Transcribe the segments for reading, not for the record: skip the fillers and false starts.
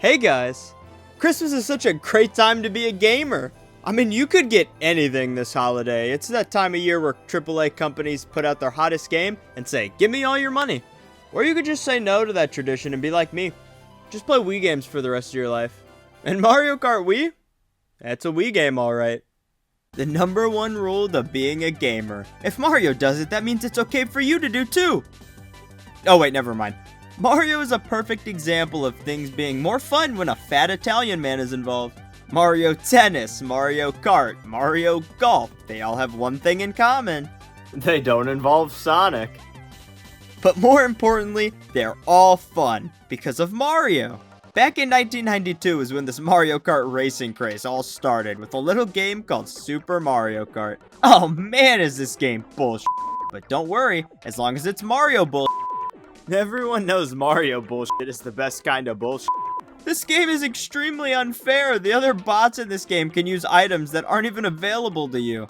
Hey guys! Christmas is such a great time to be a gamer. I mean, you could get anything this holiday. It's that time of year where AAA companies put out their hottest game and say, give me all your money. Or you could just say no to that tradition and be like me. Just play Wii games for the rest of your life. And Mario Kart Wii? That's a Wii game, alright. The number one rule to being a gamer. If Mario does it, that means it's okay for you to do too. Oh wait, never mind. Mario is a perfect example of things being more fun when a fat Italian man is involved. Mario Tennis, Mario Kart, Mario Golf, they all have one thing in common. They don't involve Sonic. But more importantly, they're all fun because of Mario. Back in 1992 is when this Mario Kart racing craze all started with a little game called Super Mario Kart. Oh man, is this game bullshit. But don't worry, as long as it's Mario bullshit. Everyone knows Mario bullshit is the best kind of bullshit. This game is extremely unfair. The other bots in this game can use items that aren't even available to you.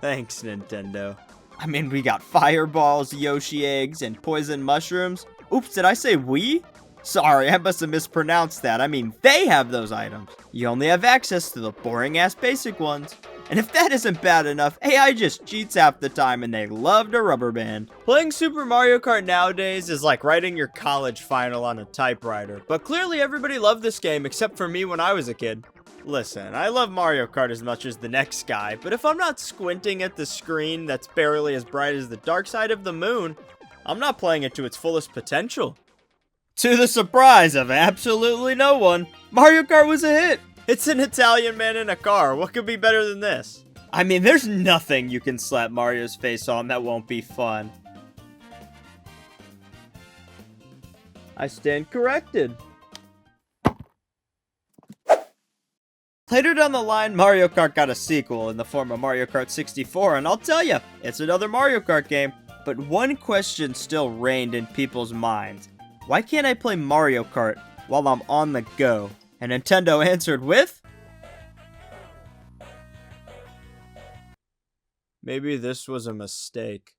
Thanks, Nintendo. I mean, we got fireballs, Yoshi eggs, and poison mushrooms. Oops, did I say we? Sorry, I must have mispronounced that. I mean, they have those items. You only have access to the boring-ass basic ones. And if that isn't bad enough, AI just cheats half the time and they love to rubber band. Playing Super Mario Kart nowadays is like writing your college final on a typewriter. But clearly everybody loved this game except for me when I was a kid. Listen, I love Mario Kart as much as the next guy, but if I'm not squinting at the screen that's barely as bright as the dark side of the moon, I'm not playing it to its fullest potential. To the surprise of absolutely no one, Mario Kart was a hit. It's an Italian man in a car. What could be better than this? I mean, there's nothing you can slap Mario's face on that won't be fun. I stand corrected. Later down the line, Mario Kart got a sequel in the form of Mario Kart 64, and I'll tell you, it's another Mario Kart game. But one question still reigned in people's minds. Why can't I play Mario Kart while I'm on the go? And Nintendo answered with, maybe this was a mistake.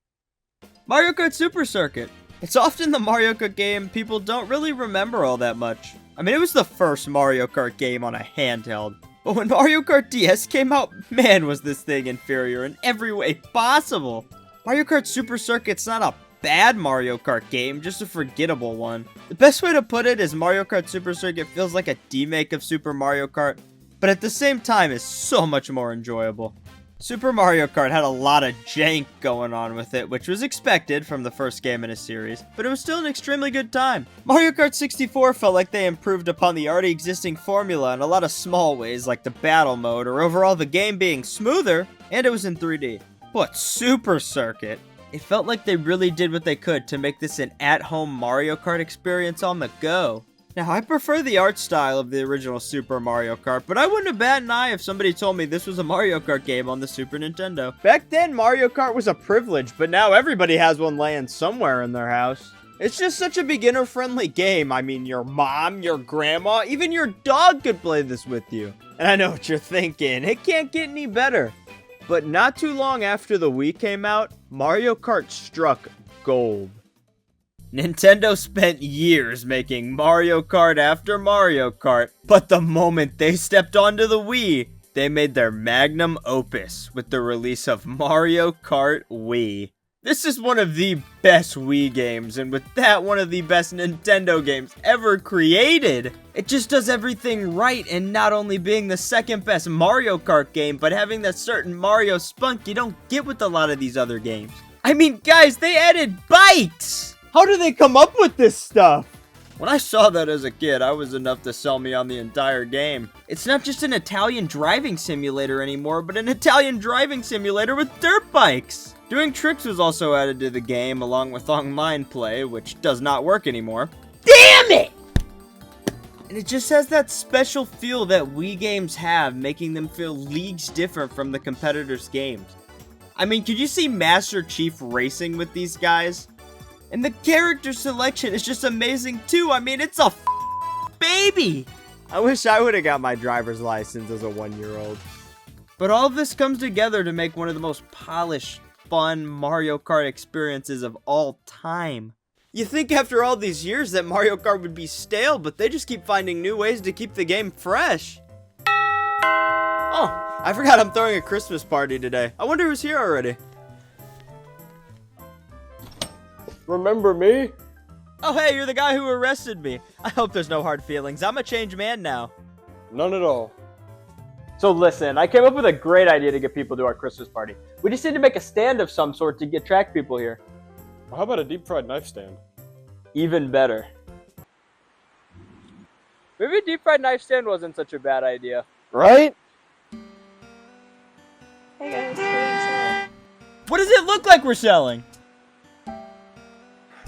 Mario Kart Super Circuit. It's often the Mario Kart game people don't really remember all that much. I mean, it was the first Mario Kart game on a handheld. But when Mario Kart DS came out, man, was this thing inferior in every way possible. Mario Kart Super Circuit's not a bad Mario Kart game, just a forgettable one. The best way to put it is Mario Kart Super Circuit feels like a remake of Super Mario Kart, but at the same time is so much more enjoyable. Super Mario Kart had a lot of jank going on with it, which was expected from the first game in a series, but it was still an extremely good time. Mario Kart 64 felt like they improved upon the already existing formula in a lot of small ways, like the battle mode, or overall the game being smoother, and it was in 3D. But Super Circuit, it felt like they really did what they could to make this an at-home Mario Kart experience on the go. Now, I prefer the art style of the original Super Mario Kart, but I wouldn't have bat an eye if somebody told me this was a Mario Kart game on the Super Nintendo. Back then, Mario Kart was a privilege, but now everybody has one laying somewhere in their house. It's just such a beginner-friendly game. I mean, your mom, your grandma, even your dog could play this with you. And I know what you're thinking, it can't get any better. But not too long after the Wii came out, Mario Kart struck gold. Nintendo spent years making Mario Kart after Mario Kart, but the moment they stepped onto the Wii, they made their magnum opus with the release of Mario Kart Wii. This is one of the best Wii games, and with that, one of the best Nintendo games ever created. It just does everything right, and not only being the second best Mario Kart game, but having that certain Mario spunk you don't get with a lot of these other games. I mean, guys, they added bikes! How do they come up with this stuff? When I saw that as a kid, I was enough to sell me on the entire game. It's not just an Italian driving simulator anymore, but an Italian driving simulator with dirt bikes! Doing tricks was also added to the game, along with online play, which does not work anymore. Damn it! And it just has that special feel that Wii games have, making them feel leagues different from the competitors' games. I mean, could you see Master Chief racing with these guys? And the character selection is just amazing too. I mean, it's a baby! I wish I would have got my driver's license as a 1-year-old. But all of this comes together to make one of the most polished, fun Mario Kart experiences of all time. You think after all these years that Mario Kart would be stale, but they just keep finding new ways to keep the game fresh. Oh, I forgot I'm throwing a Christmas party today. I wonder who's here already. Remember me? Oh hey, you're the guy who arrested me. I hope there's no hard feelings. I'm a changed man now. None at all. So listen, I came up with a great idea to get people to our Christmas party. We just need to make a stand of some sort to attract people here. Well, how about a deep fried knife stand? Even better. Maybe a deep fried knife stand wasn't such a bad idea. Right? Hey guys, what are you selling? What does it look like we're selling?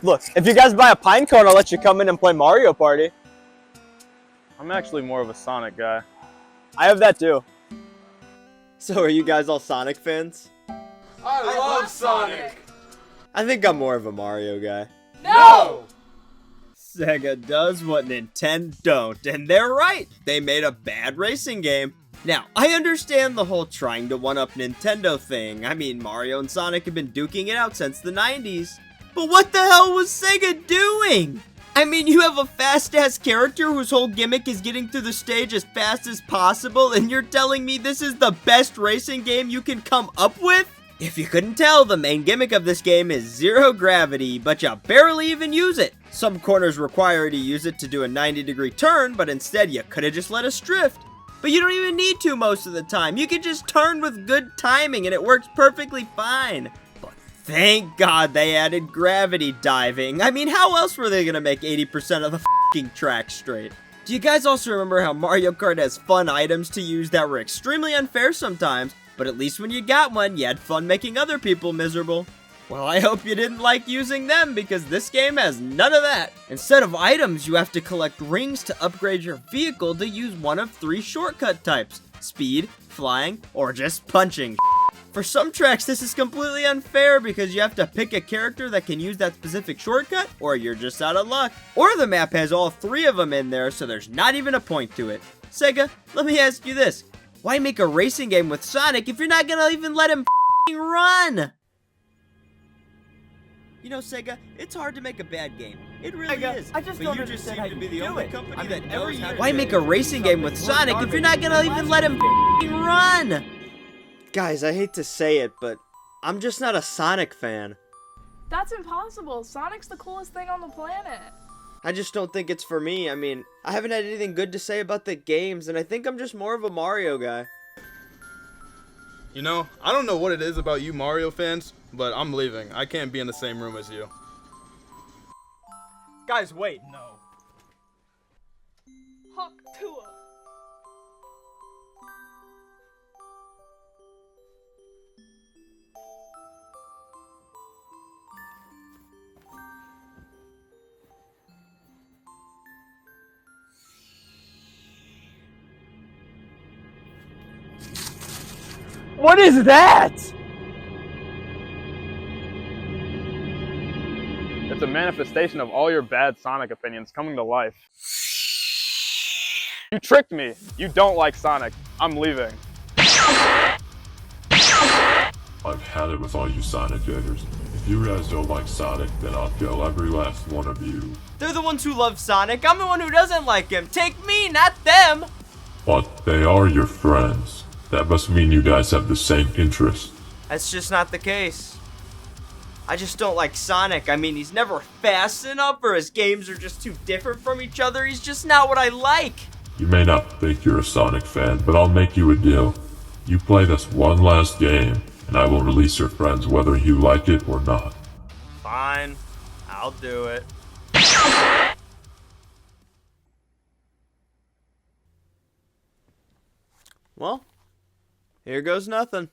Look, if you guys buy a pine cone, I'll let you come in and play Mario Party. I'm actually more of a Sonic guy. I have that too. So are you guys all Sonic fans? I love Sonic! I think I'm more of a Mario guy. No! Sega does what Nintendo don't, and they're right. They made a bad racing game. Now, I understand the whole trying to one-up Nintendo thing. I mean, Mario and Sonic have been duking it out since the 90s. But what the hell was Sega doing? I mean, you have a fast-ass character whose whole gimmick is getting through the stage as fast as possible, and you're telling me this is the best racing game you can come up with? If you couldn't tell, the main gimmick of this game is zero gravity, but you barely even use it. Some corners require you to use it to do a 90-degree turn, but instead you could've just let us drift. But you don't even need to most of the time. You can just turn with good timing and it works perfectly fine. But thank God they added gravity diving. I mean, how else were they gonna make 80% of the f***ing track straight? Do you guys also remember how Mario Kart has fun items to use that were extremely unfair sometimes, but at least when you got one, you had fun making other people miserable? Well, I hope you didn't like using them, because this game has none of that. Instead of items, you have to collect rings to upgrade your vehicle to use one of 3 shortcut types: speed, flying, or just punching. For some tracks, this is completely unfair because you have to pick a character that can use that specific shortcut, or you're just out of luck. Or the map has all 3 of them in there, so there's not even a point to it. Sega, let me ask you this. Why make a racing game with Sonic if you're not gonna even let him f***ing run? You know, Sega, it's hard to make a bad game. It really is. I just don't understand how you do it. Why make a racing game with Sonic if you're not gonna even let him f***ing run? Guys, I hate to say it, but I'm just not a Sonic fan. That's impossible. Sonic's the coolest thing on the planet. I just don't think it's for me. I mean, I haven't had anything good to say about the games, and I think I'm just more of a Mario guy. You know, I don't know what it is about you Mario fans, but I'm leaving. I can't be in the same room as you. Guys, wait. No. Hawk Tua. What is that? It's a manifestation of all your bad Sonic opinions coming to life. You tricked me. You don't like Sonic. I'm leaving. I've had it with all you Sonic haters. If you guys don't like Sonic, then I'll kill every last one of you. They're the ones who love Sonic. I'm the one who doesn't like him. Take me, not them. But they are your friends. That must mean you guys have the same interests. That's just not the case. I just don't like Sonic. I mean, he's never fast enough, or his games are just too different from each other. He's just not what I like. You may not think you're a Sonic fan, but I'll make you a deal. You play this one last game, and I will release your friends whether you like it or not. Fine. I'll do it. Well, here goes nothing.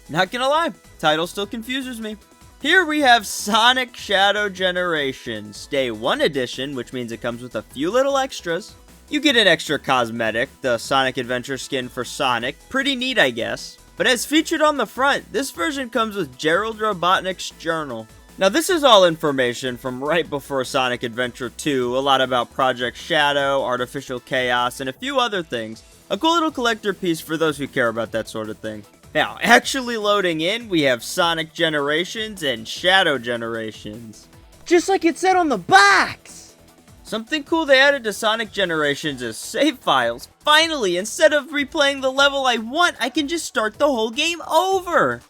Not gonna lie, title still confuses me. Here we have Sonic Shadow Generations, Day 1 edition, which means it comes with a few little extras. You get an extra cosmetic, the Sonic Adventure skin for Sonic. Pretty neat, I guess. But as featured on the front, this version comes with Gerald Robotnik's journal. Now this is all information from right before Sonic Adventure 2, a lot about Project Shadow, Artificial Chaos, and a few other things. A cool little collector piece for those who care about that sort of thing. Now, actually loading in, we have Sonic Generations and Shadow Generations. just like it said on the box! Something cool they added to Sonic Generations is save files. Finally, instead of replaying the level I want, I can just start the whole game over!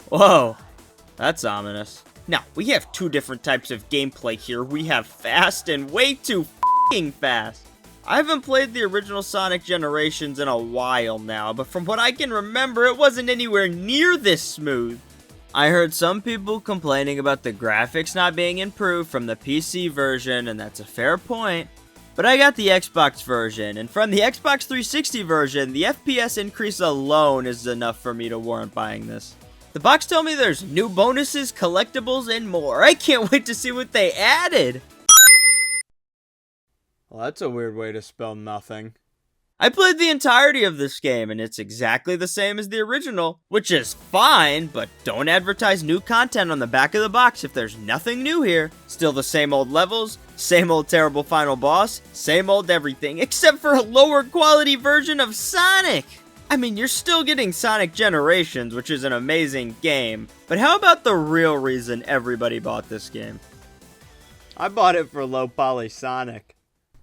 Whoa, that's ominous. Now, we have two different types of gameplay here. We have fast and way too f***ing fast. I haven't played the original Sonic Generations in a while now, but from what I can remember, it wasn't anywhere near this smooth. I heard some people complaining about the graphics not being improved from the PC version, and that's a fair point. But I got the Xbox version, and from the Xbox 360 version, the FPS increase alone is enough for me to warrant buying this. The box told me there's new bonuses, collectibles, and more. I can't wait to see what they added! Well, that's a weird way to spell nothing. I played the entirety of this game, and it's exactly the same as the original, which is fine, but don't advertise new content on the back of the box if there's nothing new here. Still the same old levels, same old terrible final boss, same old everything, except for a lower quality version of Sonic! I mean, you're still getting Sonic Generations, which is an amazing game, but how about the real reason everybody bought this game? I bought it for low poly Sonic.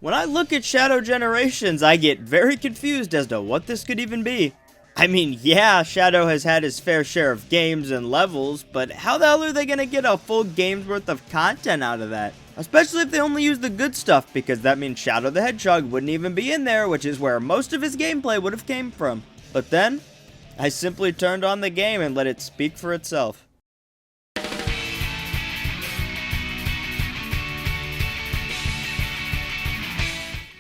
When I look at Shadow Generations, I get very confused as to what this could even be. I mean, yeah, Shadow has had his fair share of games and levels, but how the hell are they gonna get a full game's worth of content out of that? Especially if they only use the good stuff, because that means Shadow the Hedgehog wouldn't even be in there, which is where most of his gameplay would have came from. But then, I simply turned on the game and let it speak for itself.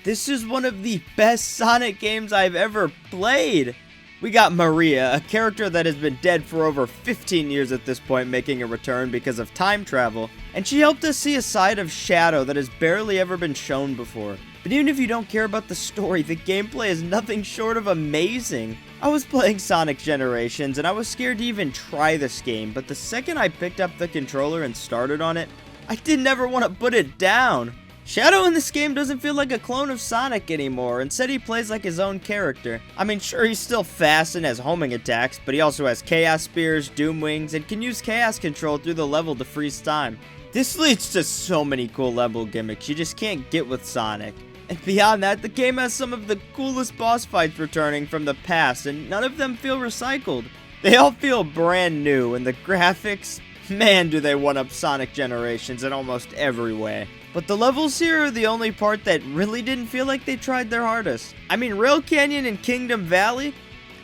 This is one of the best Sonic games I've ever played. We got Maria, a character that has been dead for over 15 years at this point, making a return because of time travel. And she helped us see a side of Shadow that has barely ever been shown before. But even if you don't care about the story, the gameplay is nothing short of amazing. I was playing Sonic Generations and I was scared to even try this game, but the second I picked up the controller and started on it, I didn't ever want to put it down. Shadow in this game doesn't feel like a clone of Sonic anymore. Instead, he plays like his own character. I mean, sure, he's still fast and has homing attacks, but he also has Chaos Spears, Doom Wings, and can use Chaos Control through the level to freeze time. This leads to so many cool level gimmicks you just can't get with Sonic. And beyond that, the game has some of the coolest boss fights returning from the past, and none of them feel recycled. They all feel brand new, and the graphics, man, do they one-up Sonic Generations in almost every way. But the levels here are the only part that really didn't feel like they tried their hardest. I mean, Rail Canyon and Kingdom Valley?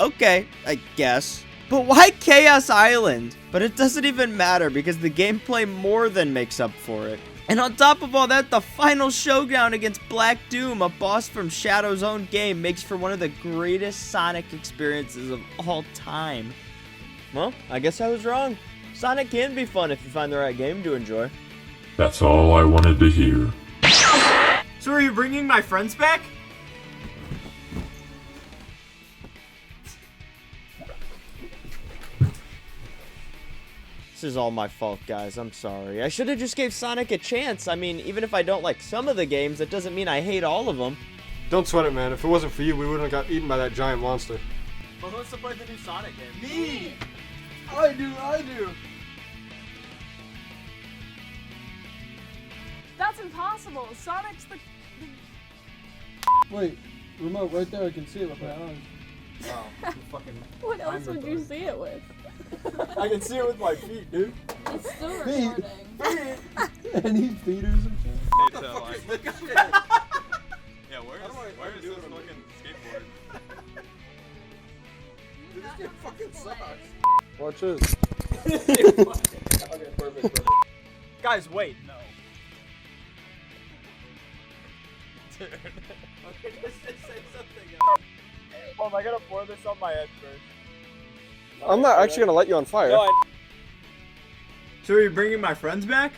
Okay, I guess. But why Chaos Island? But it doesn't even matter because the gameplay more than makes up for it. And on top of all that, the final showdown against Black Doom, a boss from Shadow's own game, makes for one of the greatest Sonic experiences of all time. Well, I guess I was wrong. Sonic can be fun if you find the right game to enjoy. That's all I wanted to hear. So are you bringing my friends back? This is all my fault, guys. I'm sorry. I should have just gave Sonic a chance. I mean, even if I don't like some of the games, that doesn't mean I hate all of them. Don't sweat it, man. If it wasn't for you, we wouldn't have got eaten by that giant monster. Well, who wants to play the new Sonic game? Me! I do. That's impossible. Sonic's the... Wait, remote right there. I can see it with my eyes. Oh, fucking... What else would you see it with? I can see it with my feet, dude. It's still Feet. recording. Any feeders and shit. Yeah, where is this fucking skateboard? Dude, this game fucking sucks. Watch this. Okay, perfect. Guys, wait. No. Dude. Okay, just say something else. Oh, am I gonna pour this on my head first? I'm not actually gonna let you on fire. No, So are you bringing my friends back?